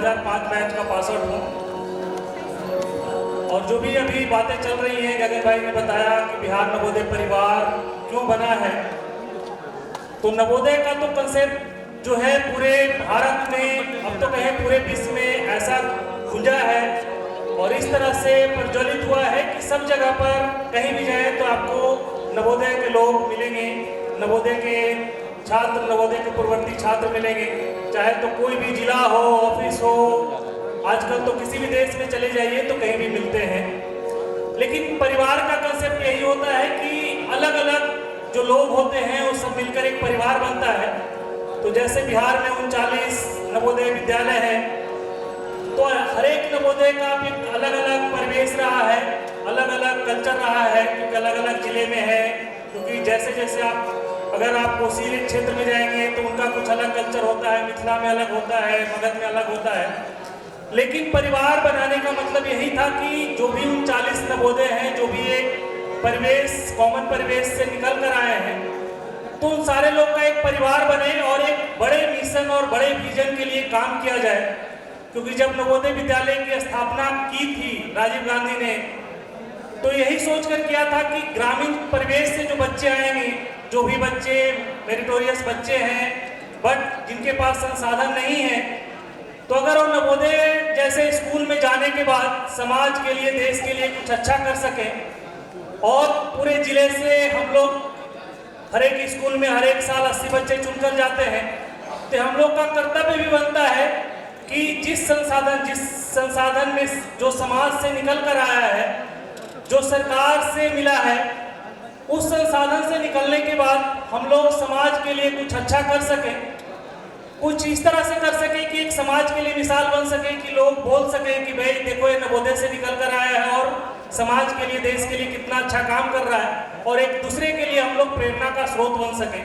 2005 batch का pass out हूँ। और जो भी अभी बातें चल रही हैं, गगन भाई ने बताया कि बिहार नवोदय परिवार क्यों बना है, तो नवोदय का तो कंसेप्ट जो है पूरे भारत में, अब तो कहें पूरे विश्व में ऐसा गूंजा है और इस तरह से प्रज्वलित हुआ है कि सब जगह पर कहीं भी जाए तो आपको नवोदय के लोग मिलेंगे, नवोदय के छात्र, नवोदय के पूर्ववर्ती छात्र मिलेंगे, चाहे तो कोई भी जिला हो, ऑफिस हो, आजकल तो किसी भी देश में चले जाइए तो कहीं भी मिलते हैं। लेकिन परिवार का कंसेप्ट यही होता है कि अलग अलग जो लोग होते हैं वो सब मिलकर एक परिवार बनता है। तो जैसे बिहार में 39 नवोदय विद्यालय है, तो हर एक नवोदय का एक अलग अलग परिवेश रहा है, अलग अलग कल्चर रहा है, क्योंकि अलग अलग जिले में है। क्योंकि जैसे जैसे अगर आप कोसी क्षेत्र में जाएंगे तो उनका कुछ अलग कल्चर होता है, मिथिला में अलग होता है, मगध में अलग होता है। लेकिन परिवार बनाने का मतलब यही था कि जो भी 39 नवोदय हैं, जो भी एक परिवेश, कॉमन परिवेश से निकल कर आए हैं, तो उन सारे लोग का एक परिवार बने और एक बड़े मिशन और बड़े विजन के लिए काम किया जाए। क्योंकि जब नवोदय विद्यालय की स्थापना की थी राजीव गांधी ने, तो यही सोचकर किया था कि ग्रामीण परिवेश से जो बच्चे आएंगे, जो भी बच्चे मेरिटोरियस बच्चे हैं बट जिनके पास संसाधन नहीं है, तो अगर वो नवोदय जैसे स्कूल में जाने के बाद समाज के लिए, देश के लिए कुछ अच्छा कर सकें। और पूरे जिले से हम लोग हर एक स्कूल में हर एक साल 80 बच्चे चुनकर जाते हैं, तो हम लोग का कर्तव्य भी बनता है कि जिस संसाधन में जो समाज से निकल कर आया है, जो सरकार से मिला है, उस संसाधन से निकलने के बाद हम लोग समाज के लिए कुछ अच्छा कर सकें, कुछ इस तरह से कर सके कि एक समाज के लिए मिसाल बन सके, कि लोग बोल सके कि भाई देखो ये नवोदय से निकल कर आया है और समाज के लिए, देश के लिए कितना अच्छा काम कर रहा है, और एक दूसरे के लिए हम लोग प्रेरणा का स्रोत बन सके।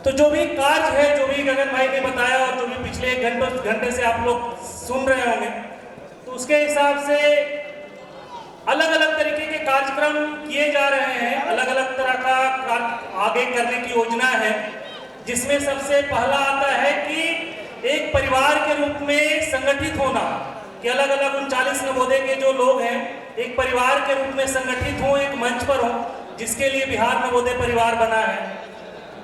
तो जो भी कार्य है, जो भी गगन भाई ने बताया और जो भी पिछले एक घंटे से आप लोग सुन रहे होंगे, तो उसके हिसाब से अलग अलग तरीके के कार्यक्रम किए जा रहे हैं, अलग अलग तरह का आगे करने की योजना है, जिसमें सबसे पहला आता है कि एक परिवार के रूप में संगठित होना, कि अलग अलग 39 नवोदय के जो लोग हैं एक परिवार के रूप में संगठित हों, एक मंच पर हों, जिसके लिए बिहार नवोदय परिवार बना है।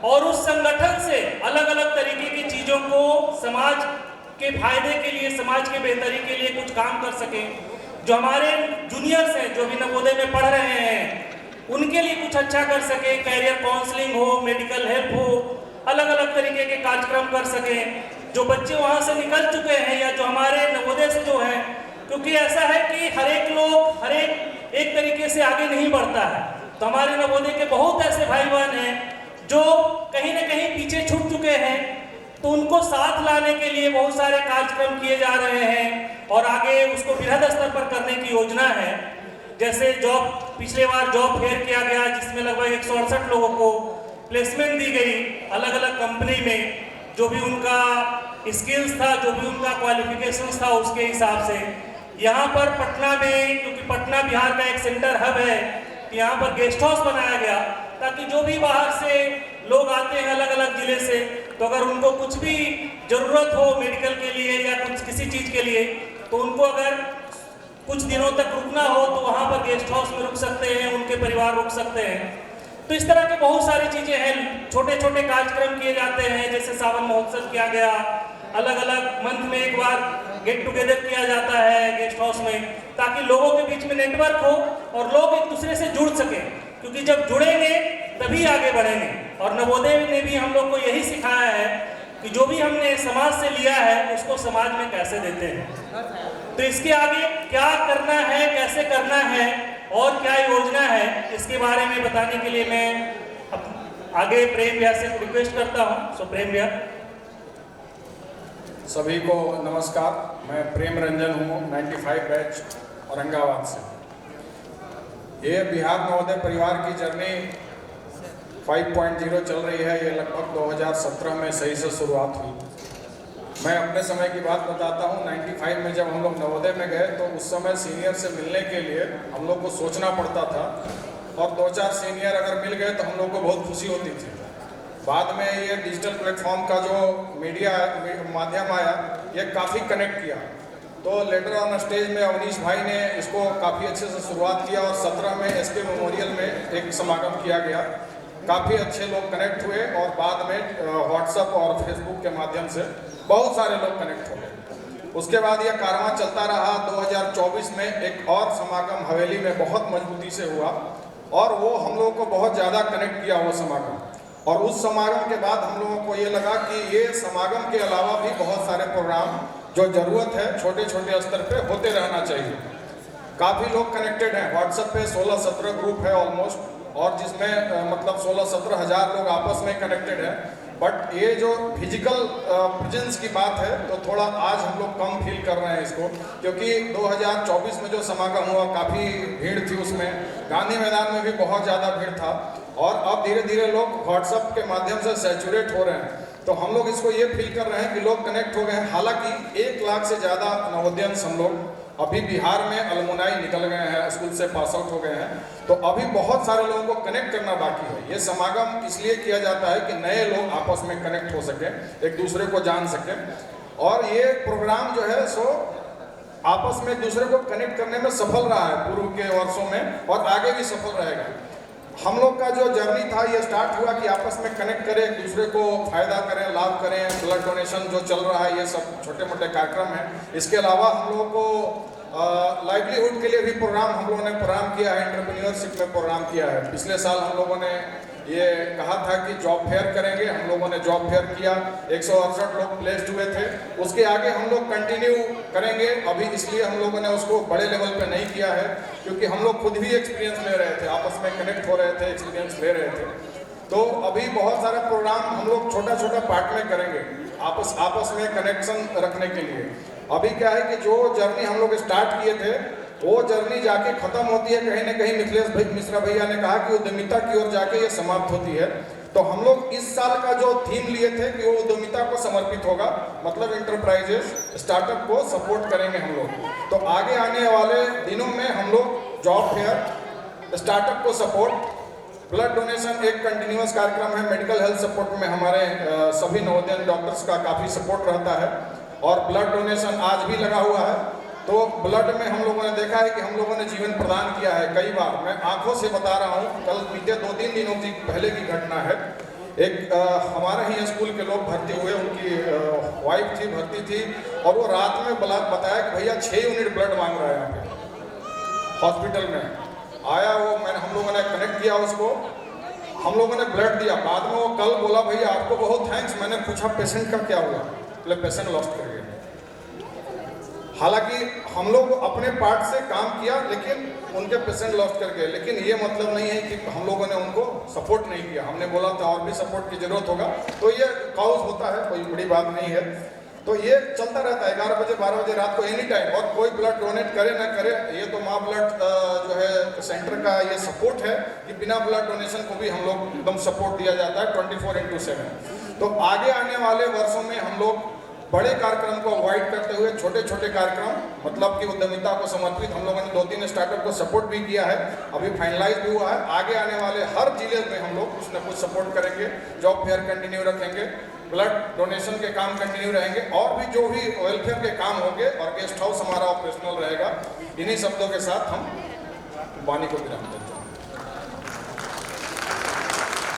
और उस संगठन से अलग अलग तरीके की चीज़ों को समाज के फायदे के लिए, समाज के बेहतरी के लिए कुछ काम कर सकें। जो हमारे जूनियर्स हैं, जो भी नवोदय में पढ़ रहे हैं, उनके लिए कुछ अच्छा कर सके, कैरियर काउंसलिंग हो, मेडिकल हेल्प हो, अलग अलग तरीके के कार्यक्रम कर सकें। जो बच्चे वहाँ से निकल चुके हैं या जो हमारे नवोदय से जो है, क्योंकि ऐसा है कि हर एक लोग हर एक तरीके से आगे नहीं बढ़ता है, तो हमारे नवोदय के बहुत ऐसे भाई बहन हैं जो कहीं ना कहीं पीछे छूट चुके हैं, तो उनको साथ लाने के लिए बहुत सारे कार्यक्रम किए जा रहे हैं और आगे उसको बृहद स्तर पर करने की योजना है। जैसे जॉब, पिछले बार जॉब फेयर किया गया, जिसमें लगभग 168 लोगों को प्लेसमेंट दी गई अलग अलग कंपनी में, जो भी उनका स्किल्स था, जो भी उनका क्वालिफिकेशंस था, उसके हिसाब से। यहाँ पर पटना में, क्योंकि पटना बिहार का एक सेंटर हब है, तो यहाँ पर गेस्ट हाउस बनाया गया, ताकि जो भी बाहर से लोग आते हैं अलग अलग जिले से, तो अगर उनको कुछ भी ज़रूरत हो मेडिकल के लिए या कुछ किसी चीज़ के लिए, तो उनको अगर कुछ दिनों तक रुकना हो तो वहाँ पर गेस्ट हाउस में रुक सकते हैं, उनके परिवार रुक सकते हैं। तो इस तरह की बहुत सारी चीज़ें हैं, छोटे छोटे कार्यक्रम किए जाते हैं, जैसे सावन महोत्सव किया गया, अलग अलग मंथ में एक बार गेट टुगेदर किया जाता है गेस्ट हाउस में, ताकि लोगों के बीच में नेटवर्क हो और लोग एक दूसरे से जुड़ सकें, क्योंकि जब जुड़ेंगे तभी आगे बढ़ेंगे। और नवोदय ने भी हम लोग को यही सिखाया है कि जो भी हमने समाज से लिया है उसको समाज में कैसे देते हैं। तो इसके आगे क्या करना है, कैसे करना है और क्या योजना है, इसके बारे में बताने के लिए मैं आगे प्रेम भैया से रिक्वेस्ट करता हूं। सो प्रेम भैया। सभी को नमस्कार, मैं प्रेम रंजन हूँ, 95 बैच औरंगाबाद से। ये बिहार नवोदय परिवार की जर्नी 5.0 चल रही है। ये लगभग 2017 में सही से शुरुआत हुई। मैं अपने समय की बात बताता हूँ। 95 में जब हम लोग नवोदय में गए तो उस समय सीनियर से मिलने के लिए हम लोग को सोचना पड़ता था, और 2-4 सीनियर अगर मिल गए तो हम लोग को बहुत खुशी होती थी। बाद में ये डिजिटल प्लेटफॉर्म का जो मीडिया माध्यम आया, ये काफ़ी कनेक्ट किया। तो लेटर ऑन स्टेज में अवनीश भाई ने इसको काफ़ी अच्छे से शुरुआत किया और 17 में एसके मेमोरियल में एक समागम किया गया। काफ़ी अच्छे लोग कनेक्ट हुए और बाद में व्हाट्सएप और फेसबुक के माध्यम से बहुत सारे लोग कनेक्ट हो गए। उसके बाद यह कारवां चलता रहा। 2024 में एक और समागम हवेली में बहुत मजबूती से हुआ और वो हम लोगों को बहुत ज़्यादा कनेक्ट किया वो समागम। और उस समागम के बाद हम लोगों को ये लगा कि ये समागम के अलावा भी बहुत सारे प्रोग्राम जो ज़रूरत है छोटे छोटे स्तर पे होते रहना चाहिए। काफ़ी लोग कनेक्टेड हैं। व्हाट्सएप पे 16-17 ग्रुप है ऑलमोस्ट, और जिसमें मतलब 16-17 हज़ार लोग आपस में कनेक्टेड हैं। बट ये जो फिजिकल प्रेजेंस की बात है तो थोड़ा आज हम लोग कम फील कर रहे हैं इसको, क्योंकि 2024 में जो समागम हुआ काफ़ी भीड़ थी उसमें, गांधी मैदान में भी बहुत ज़्यादा भीड़ था और अब धीरे धीरे लोग व्हाट्सएप के माध्यम से सैचुरेट हो रहे हैं। तो हम लोग इसको ये फील कर रहे हैं कि लोग कनेक्ट हो गए हैं। हालांकि 1 लाख से ज़्यादा नवोदयंस हम लोग अभी बिहार में अलमुनाई निकल गए हैं, स्कूल से पास आउट हो गए हैं। तो अभी बहुत सारे लोगों को कनेक्ट करना बाकी है। ये समागम इसलिए किया जाता है कि नए लोग आपस में कनेक्ट हो सकें, एक दूसरे को जान सकें। और ये प्रोग्राम जो है सो आपस में एक दूसरे को कनेक्ट करने में सफल रहा है पूर्व के वर्षों में और आगे भी सफल रहेगा। हम लोग का जो जर्नी था ये स्टार्ट हुआ कि आपस में कनेक्ट करें, एक दूसरे को फायदा करें, लाभ करें। ब्लड डोनेशन जो चल रहा है ये सब छोटे मोटे कार्यक्रम हैं। इसके अलावा हम लोगों को लाइवलीहुड के लिए भी प्रोग्राम हम लोगों ने प्रोग्राम किया है, एंटरप्रेन्योरशिप में प्रोग्राम किया है। पिछले साल हम लोगों ने ये कहा था कि जॉब फेयर करेंगे, हम लोगों ने जॉब फेयर किया, 168 लोग प्लेस्ड हुए थे। उसके आगे हम लोग कंटिन्यू करेंगे। अभी इसलिए हम लोगों ने उसको बड़े लेवल पे नहीं किया है क्योंकि हम लोग खुद भी एक्सपीरियंस ले रहे थे, आपस में कनेक्ट हो रहे थे, एक्सपीरियंस ले रहे थे। तो अभी बहुत सारा प्रोग्राम हम लोग छोटा छोटा पार्ट में करेंगे आपस में कनेक्शन रखने के लिए। अभी क्या है कि जो जर्नी हम लोग स्टार्ट किए थे वो जर्नी जाके खत्म होती है कहीं ना कहीं। मिथिलेश मिश्रा भैया ने कहा कि उद्यमिता की ओर जाके ये समाप्त होती है। तो हम लोग इस साल का जो थीम लिए थे कि वो उद्यमिता को समर्पित होगा, मतलब इंटरप्राइजेस स्टार्टअप को सपोर्ट करेंगे हम लोग। तो आगे आने वाले दिनों में हम लोग जॉब फेयर, स्टार्टअप को सपोर्ट, ब्लड डोनेशन एक कंटिन्यूअस कार्यक्रम है। मेडिकल हेल्थ सपोर्ट में हमारे सभी नवोदय डॉक्टर्स का काफ़ी सपोर्ट रहता है और ब्लड डोनेशन आज भी लगा हुआ है। तो ब्लड में हम लोगों ने देखा है कि हम लोगों ने जीवन प्रदान किया है कई बार। मैं आंखों से बता रहा हूँ, कल बीते 2-3 दिनों की पहले की घटना है। एक हमारे ही स्कूल के लोग भर्ती हुए, उनकी वाइफ थी भर्ती थी और वो रात में बताया कि भैया 6 यूनिट ब्लड मांग रहा है यहाँ पे हॉस्पिटल में। आया वो, हम लोगों ने कनेक्ट किया उसको, हम लोगों ने ब्लड दिया। बाद में वो कल बोला भैया आपको बहुत थैंक्स। मैंने पूछा पेशेंट का क्या हुआ, बोले पेशेंट लॉस्ट कर गया। हालांकि हम लोग अपने पार्ट से काम किया लेकिन उनके पेशेंट लॉस्ट कर गए, लेकिन ये मतलब नहीं है कि हम लोगों ने उनको सपोर्ट नहीं किया। हमने बोला था और भी सपोर्ट की जरूरत होगा। तो ये काउज होता है, कोई बड़ी बात नहीं है। तो ये चलता रहता है 11 बजे 12 बजे रात को एनी टाइम। और कोई ब्लड डोनेट करे ना करे, ये तो माँ ब्लड जो है सेंटर का ये सपोर्ट है कि बिना ब्लड डोनेशन को भी हम लोग एकदम सपोर्ट दिया जाता है 24/7। तो आगे आने वाले वर्षों में हम लोग बड़े कार्यक्रम को अवॉइड करते हुए छोटे छोटे कार्यक्रम, मतलब कि उद्यमिता को समर्पित, हम लोगों ने 2-3 स्टार्टअप को सपोर्ट भी किया है, अभी फाइनलाइज भी हुआ है। आगे आने वाले हर जिले में हम लोग कुछ न कुछ सपोर्ट करेंगे। जॉब फेयर कंटिन्यू रखेंगे, ब्लड डोनेशन के काम कंटिन्यू रहेंगे और भी जो भी वेलफेयर के काम होंगे, और गेस्ट हाउस हमारा ऑपरेशनल रहेगा। इन्हीं शब्दों के साथ हम वाणी को विराम देते हैं।